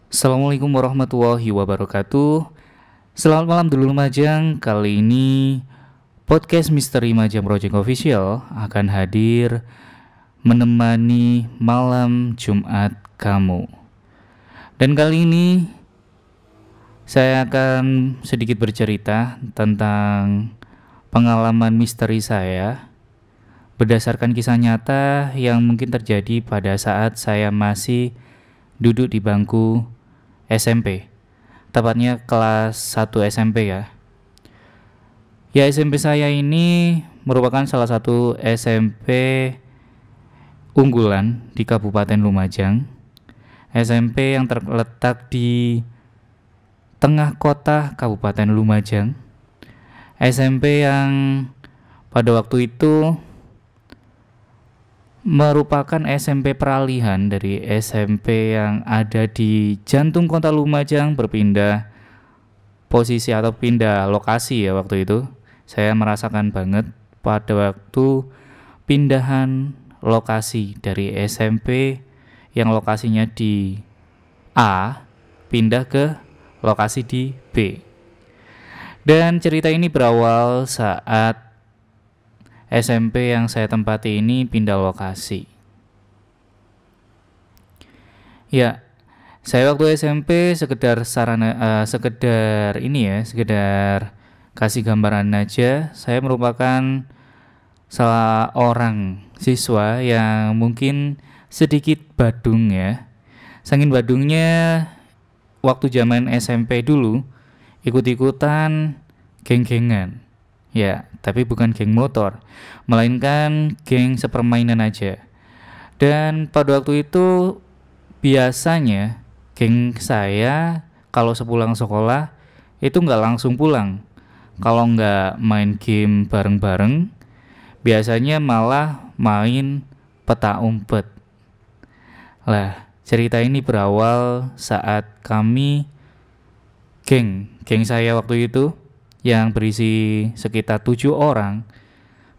Assalamualaikum warahmatullahi wabarakatuh. Selamat malam dulu Majang. Kali ini podcast Misteri Majang Project Official akan hadir menemani malam Jumat kamu. Dan kali ini saya akan sedikit bercerita tentang pengalaman misteri saya berdasarkan kisah nyata yang mungkin terjadi pada saat saya masih duduk di bangku SMP, tepatnya kelas 1 SMP ya. Ya, SMP saya ini merupakan salah satu SMP unggulan di Kabupaten Lumajang. SMP yang terletak di tengah kota Kabupaten Lumajang. SMP yang pada waktu itu merupakan SMP peralihan dari SMP yang ada di jantung kota Lumajang berpindah posisi atau pindah lokasi ya waktu itu. Saya merasakan banget pada waktu pindahan lokasi dari SMP yang lokasinya di A pindah ke lokasi di B. Dan cerita ini berawal saat SMP yang saya tempati ini pindah lokasi. Ya, saya waktu SMP sekedar sekedar kasih gambaran aja. Saya merupakan salah orang siswa yang mungkin sedikit badung ya. Saking badungnya waktu zaman SMP dulu ikut-ikutan geng-gengan. Ya, tapi bukan geng motor, melainkan geng sepermainan aja. Dan pada waktu itu biasanya geng saya kalau sepulang sekolah itu nggak langsung pulang. Kalau nggak main game bareng-bareng, biasanya malah main peta umpet. Lah, cerita ini berawal saat kami geng saya waktu itu yang berisi sekitar 7 orang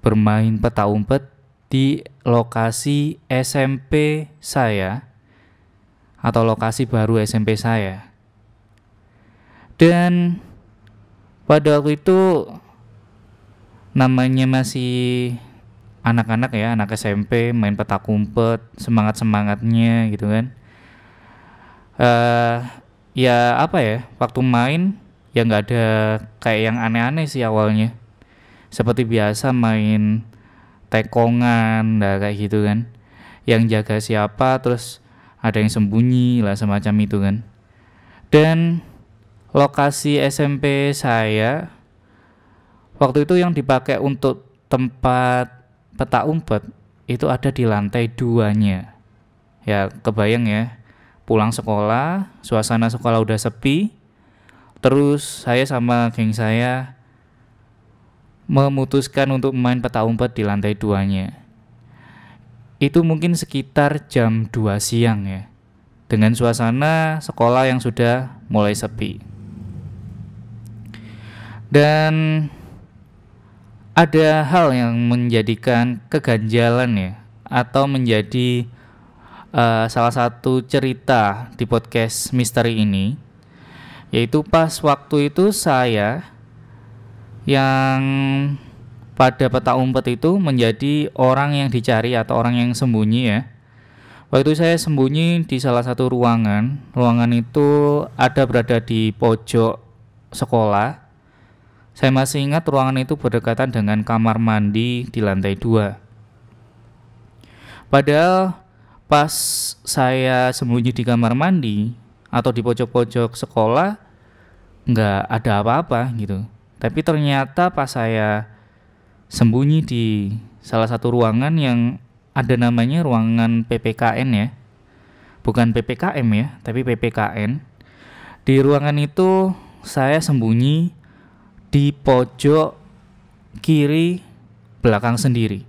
bermain peta umpet di lokasi SMP saya atau lokasi baru SMP saya. Dan pada waktu itu namanya masih anak-anak ya, anak SMP main peta umpet, semangat-semangatnya gitu kan. Ya apa ya, waktu main ya nggak ada kayak yang aneh-aneh sih awalnya. Seperti biasa main tekongan, kayak gitu kan. Yang jaga siapa, terus ada yang sembunyi lah semacam itu kan. Dan lokasi SMP saya waktu itu yang dipakai untuk tempat peta umpet itu ada di lantai 2-nya. Ya kebayang ya, pulang sekolah, suasana sekolah udah sepi. Terus saya sama geng saya memutuskan untuk main peta umpet di lantai 2-nya. Itu mungkin sekitar jam 2 siang ya, dengan suasana sekolah yang sudah mulai sepi. Dan ada hal yang menjadikan keganjalan ya, atau menjadi salah satu cerita di podcast misteri ini, yaitu pas waktu itu saya yang pada peta umpet itu menjadi orang yang dicari atau orang yang sembunyi ya. Waktu itu saya sembunyi di salah satu ruangan. Ruangan itu berada di pojok sekolah. Saya masih ingat ruangan itu berdekatan dengan kamar mandi di lantai 2. Padahal pas saya sembunyi di kamar mandi atau di pojok-pojok sekolah nggak ada apa-apa gitu. Tapi ternyata pas saya sembunyi di salah satu ruangan yang ada namanya ruangan PPKN ya, bukan PPKM ya, tapi PPKN. Di ruangan itu saya sembunyi di pojok kiri belakang sendiri.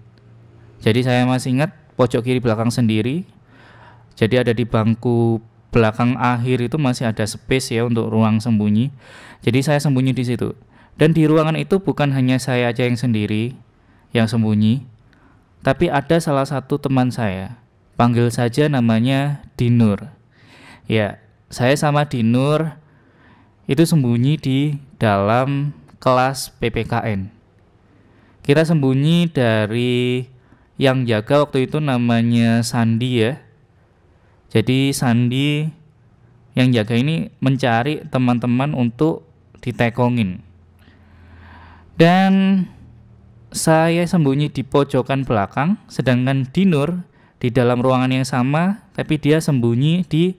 Jadi saya masih ingat pojok kiri belakang sendiri. Jadi ada di bangku belakang akhir itu masih ada space ya untuk ruang sembunyi. Jadi saya sembunyi di situ. Dan di ruangan itu bukan hanya saya aja yang sendiri. yang sembunyi. Tapi ada salah satu teman saya, panggil saja namanya Dinur. Ya, saya sama Dinur itu sembunyi di dalam kelas PPKN. Kita sembunyi dari yang jaga waktu itu namanya Sandi ya. Jadi Sandi yang jaga ini mencari teman-teman untuk ditekongin. Dan saya sembunyi di pojokan belakang, sedangkan Dinur di dalam ruangan yang sama, tapi dia sembunyi di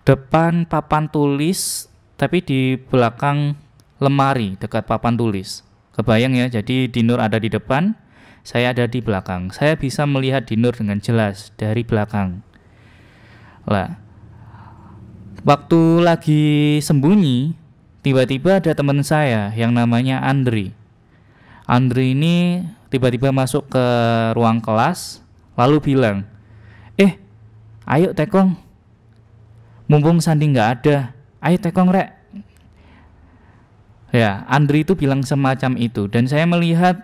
depan papan tulis, tapi di belakang lemari dekat papan tulis. Kebayang ya, jadi Dinur ada di depan, saya ada di belakang. Saya bisa melihat Dinur dengan jelas dari belakang. Lah, waktu lagi sembunyi, tiba-tiba ada teman saya yang namanya Andri. Andri ini tiba-tiba masuk ke ruang kelas, lalu bilang, ayo tekong, mumpung Sandi nggak ada, ayo tekong rek. Ya, Andri itu bilang semacam itu, dan saya melihat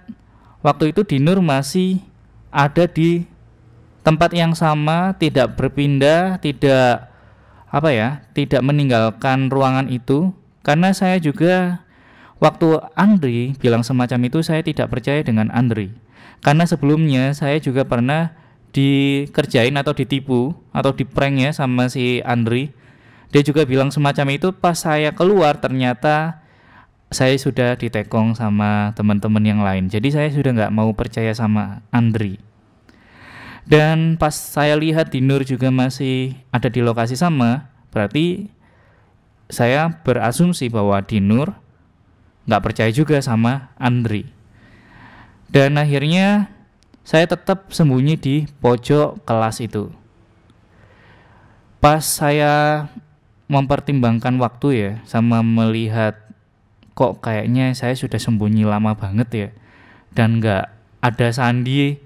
waktu itu Dinur masih ada di tempat yang sama, tidak berpindah, tidak meninggalkan ruangan itu. Karena saya juga waktu Andri bilang semacam itu, saya tidak percaya dengan Andri. Karena sebelumnya saya juga pernah dikerjain atau ditipu atau diprank ya sama si Andri. Dia juga bilang semacam itu, pas saya keluar ternyata saya sudah ditekong sama teman-teman yang lain. Jadi saya sudah nggak mau percaya sama Andri. Dan pas saya lihat Dinur juga masih ada di lokasi sama, berarti saya berasumsi bahwa Dinur nggak percaya juga sama Andri. Dan akhirnya saya tetap sembunyi di pojok kelas itu. Pas saya mempertimbangkan waktu ya, sama melihat kok kayaknya saya sudah sembunyi lama banget ya, dan nggak ada Sandi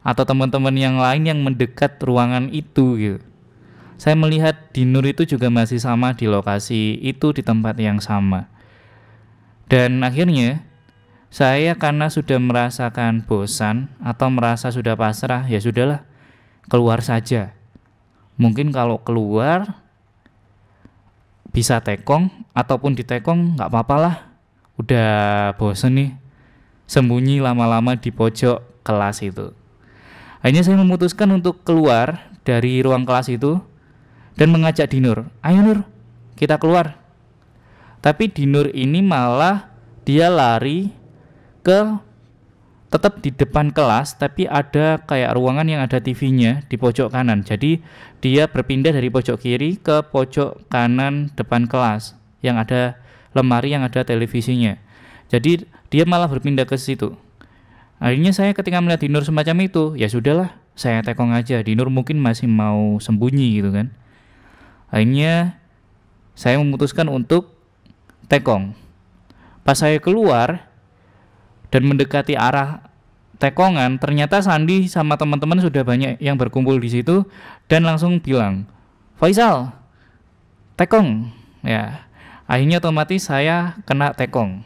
atau teman-teman yang lain yang mendekat ruangan itu gitu. Saya melihat Dinur itu juga masih sama di lokasi itu, di tempat yang sama. Dan akhirnya saya karena sudah merasakan bosan atau merasa sudah pasrah, ya sudahlah, keluar saja. Mungkin kalau keluar bisa tekong ataupun ditekong nggak apa-apa lah. Udah bosen nih sembunyi lama-lama di pojok kelas itu. Akhirnya saya memutuskan untuk keluar dari ruang kelas itu dan mengajak Dinur, ayo Nur, kita keluar. Tapi Dinur ini malah dia lari ke tetap di depan kelas, tapi ada kayak ruangan yang ada TV-nya di pojok kanan. Jadi dia berpindah dari pojok kiri ke pojok kanan depan kelas yang ada lemari yang ada televisinya. Jadi dia malah berpindah ke situ. Akhirnya saya ketika melihat Dinur semacam itu, ya sudahlah, saya tekong aja. Dinur mungkin masih mau sembunyi gitu kan. Akhirnya saya memutuskan untuk tekong. Pas saya keluar dan mendekati arah tekongan, ternyata Sandi sama teman-teman sudah banyak yang berkumpul di situ dan langsung bilang, Faisal, tekong. Ya, akhirnya otomatis saya kena tekong.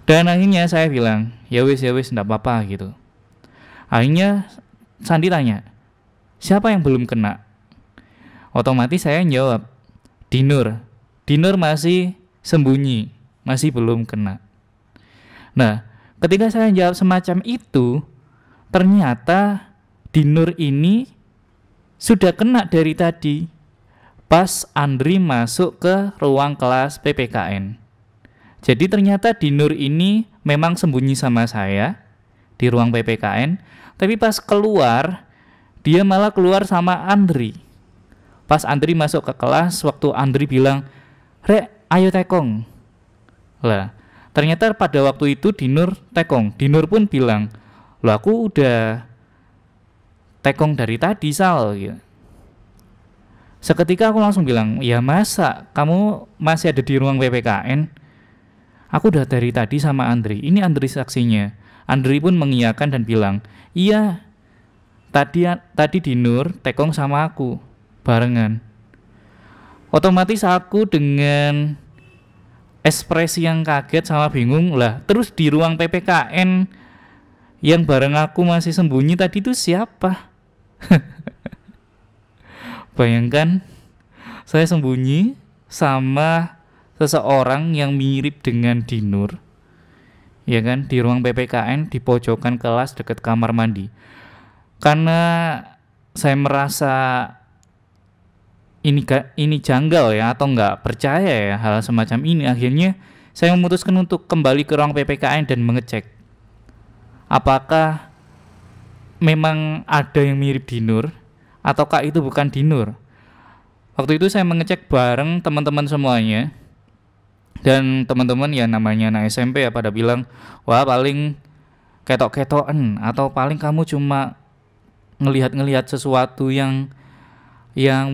Dan akhirnya saya bilang, ya wis enggak apa-apa gitu. Akhirnya Sandi tanya, siapa yang belum kena? Otomatis saya jawab, Dinur. Dinur masih sembunyi, masih belum kena. Nah, ketika saya jawab semacam itu, ternyata Dinur ini sudah kena dari tadi pas Andri masuk ke ruang kelas PPKN. Jadi ternyata Dinur ini memang sembunyi sama saya di ruang PPKN, tapi pas keluar dia malah keluar sama Andri. Pas Andri masuk ke kelas, waktu Andri bilang, Rek, ayo tekong. Lah, ternyata pada waktu itu Dinur tekong. Dinur pun bilang, loh aku udah tekong dari tadi Sal gitu. Seketika aku langsung bilang, ya masa kamu masih ada di ruang PPKN? Aku udah dari tadi sama Andri. Ini Andri saksinya. Andri pun mengiyakan dan bilang, iya, tadi Dinur tekong sama aku barengan. Otomatis aku dengan ekspresi yang kaget sama bingung lah. Terus di ruang PPKN Yang bareng aku masih sembunyi tadi itu siapa? Bayangkan, saya sembunyi sama seseorang yang mirip dengan Dinur, ya kan, di ruang PPKN di pojokan kelas dekat kamar mandi. Karena saya merasa ini janggal ya, atau nggak percaya ya hal semacam ini, akhirnya saya memutuskan untuk kembali ke ruang PPKN dan mengecek apakah memang ada yang mirip Dinur ataukah itu bukan Dinur. Waktu itu saya mengecek bareng teman-teman semuanya, dan teman-teman ya namanya anak SMP ya pada bilang, wah paling ketok-ketokan, atau paling kamu cuma ngelihat-ngelihat sesuatu yang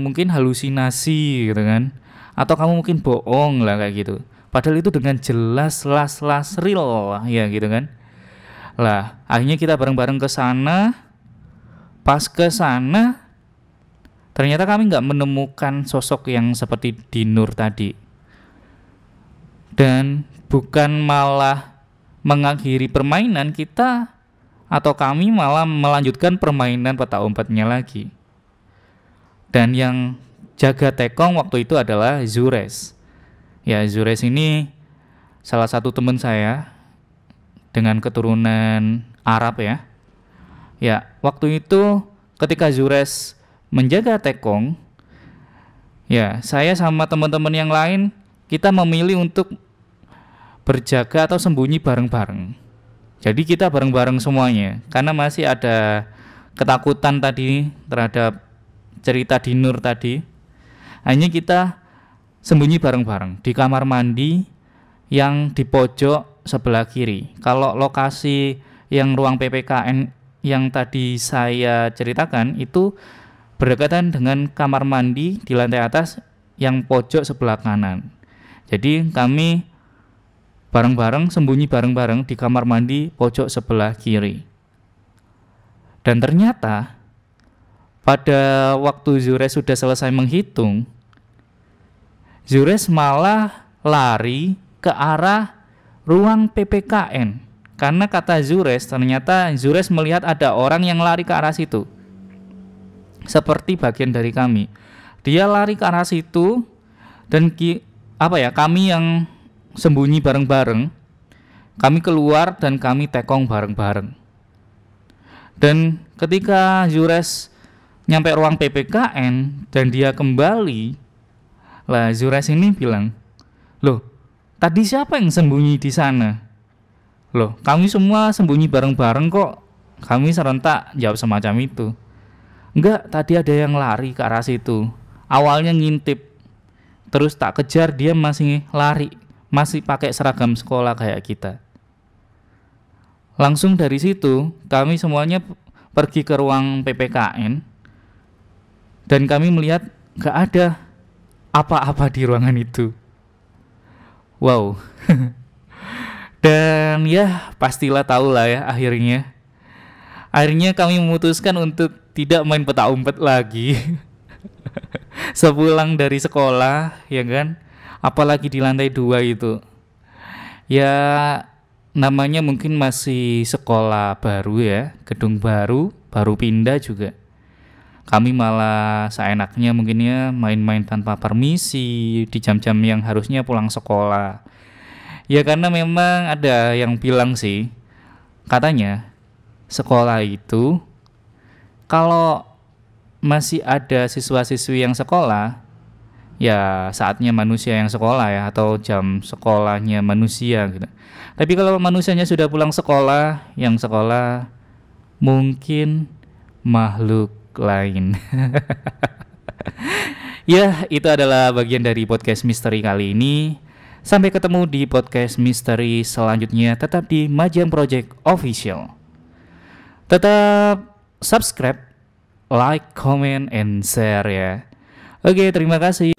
mungkin halusinasi gitu kan, atau kamu mungkin bohong lah kayak gitu. Padahal itu dengan jelas real ya gitu kan. Lah akhirnya kita bareng-bareng ke sana. Pas ke sana ternyata kami nggak menemukan sosok yang seperti Dinur tadi, dan bukan malah mengakhiri permainan kita, atau kami malah melanjutkan permainan petak umpetnya lagi. Dan yang jaga tekong waktu itu adalah Zures. Ya, Zures ini salah satu teman saya dengan keturunan Arab ya. Ya, waktu itu ketika Zures menjaga tekong, ya saya sama teman-teman yang lain kita memilih untuk berjaga atau sembunyi bareng-bareng. Jadi kita bareng-bareng semuanya, karena masih ada ketakutan tadi terhadap cerita Dinur tadi. Hanya kita sembunyi bareng-bareng di kamar mandi yang di pojok sebelah kiri. Kalau lokasi yang ruang PPKN yang tadi saya ceritakan itu berdekatan dengan kamar mandi di lantai atas yang pojok sebelah kanan. Jadi kami bareng-bareng sembunyi bareng-bareng di kamar mandi pojok sebelah kiri. Dan ternyata pada waktu Zures sudah selesai menghitung, Zures malah lari ke arah ruang PPKN. Karena kata Zures, ternyata Zures melihat ada orang yang lari ke arah situ, seperti bagian dari kami. Dia lari ke arah situ, dan kami yang sembunyi bareng-bareng, kami keluar dan kami tekong bareng-bareng. Dan ketika Zures nyampe ruang PPKN dan dia kembali, lah Zures ini bilang, loh tadi siapa yang sembunyi di sana? Loh kami semua sembunyi bareng-bareng kok. Kami serentak jawab semacam itu. Enggak, tadi ada yang lari ke arah situ. Awalnya ngintip, terus tak kejar dia masih lari, masih pakai seragam sekolah kayak kita. Langsung dari situ kami semuanya pergi ke ruang PPKN, dan kami melihat gak ada apa-apa di ruangan itu. Wow. Dan ya pastilah tahu lah ya akhirnya kami memutuskan untuk tidak main petak umpet lagi. Sepulang dari sekolah ya kan, apalagi di lantai 2 itu. Ya namanya mungkin masih sekolah baru ya, gedung baru pindah juga. Kami malah seenaknya mungkin ya main-main tanpa permisi di jam-jam yang harusnya pulang sekolah. Ya karena memang ada yang bilang sih, katanya sekolah itu kalau masih ada siswa-siswi yang sekolah, ya saatnya manusia yang sekolah ya, atau jam sekolahnya manusia gitu. Tapi kalau manusianya sudah pulang sekolah, yang sekolah mungkin makhluk lain. Ya, itu adalah bagian dari podcast misteri kali ini. Sampai ketemu di podcast misteri selanjutnya, tetap di Majang Project Official. Tetap subscribe, like, comment, and share ya. Oke, terima kasih.